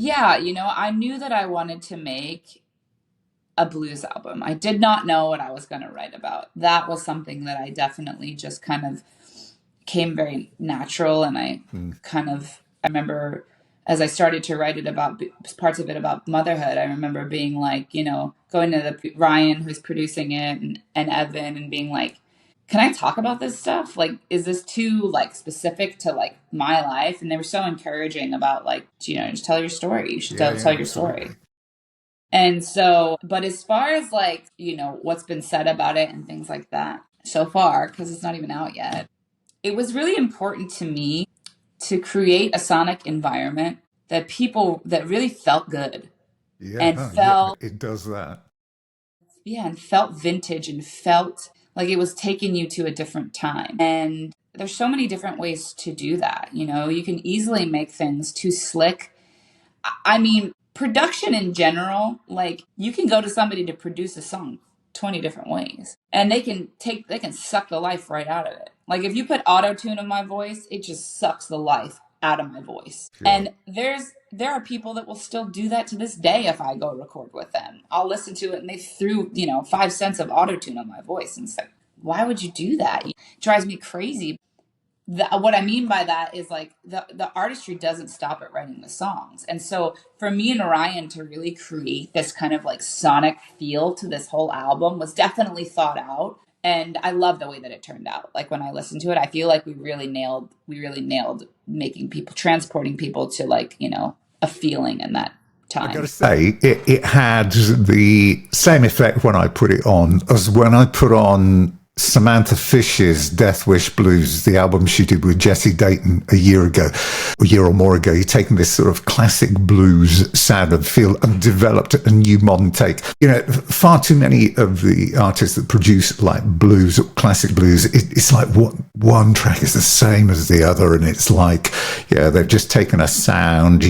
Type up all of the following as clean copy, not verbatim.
Yeah, I knew that I wanted to make a blues album. I did not know what I was going to write about. That was something that I definitely just kind of came very natural. And I remember as I started to write it about parts of it about motherhood, I remember being like, going to the Ryan who's producing it and Evan and being like, can I talk about this stuff? Like, is this too like specific to like my life? And they were so encouraging about like, just tell your story. You should Yeah, tell yeah, your story. absolutely. And so, but as far as like, what's been said about it and things like that so far, because it's not even out yet, it was really important to me to create a sonic environment that really felt good Yeah, and yeah, felt, it does that. yeah, and felt vintage and felt like it was taking you to a different time. And there's so many different ways to do that. You can easily make things too slick. I mean, production in general, like you can go to somebody to produce a song 20 different ways and they can suck the life right out of it. Like if you put auto tune on my voice, it just sucks the life out of my voice. Sure. And there are people that will still do that to this day if I go record with them. I'll listen to it and they threw, 5 cents of auto tune on my voice and it's like, why would you do that? It drives me crazy. What I mean by that is like the artistry doesn't stop at writing the songs. And so for me and Orion to really create this kind of like sonic feel to this whole album was definitely thought out. And I love the way that it turned out. Like when I listened to it, I feel like we really nailed making people, transporting people to like, a feeling in that I got to time. say, it had the same effect when I put it on as when I put on Samantha Fish's Death Wish Blues, the album she did with Jesse Dayton a year or more ago. You've taken this sort of classic blues sound and feel and developed a new modern take. Far too many of the artists that produce like blues, classic blues, it's like one track is the same as the other, and it's like, yeah, they've just taken a sound,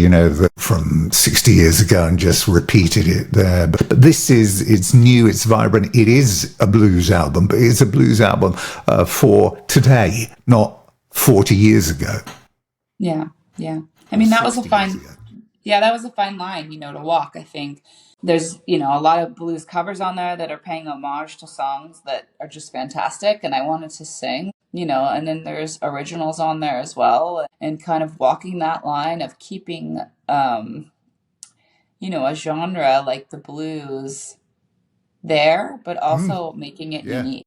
from 60 years ago and just repeated it there. But it's new, it's vibrant, it is a blues album, but it's a blues album for today, not 40 years ago Yeah. Yeah. I or mean, that was a 60 years fine, ago. yeah, that was a fine line, to walk. I think there's, a lot of blues covers on there that are paying homage to songs that are just fantastic. And I wanted to sing, and then there's originals on there as well. And kind of walking that line of keeping, a genre like the blues there, but also making it Yeah. unique.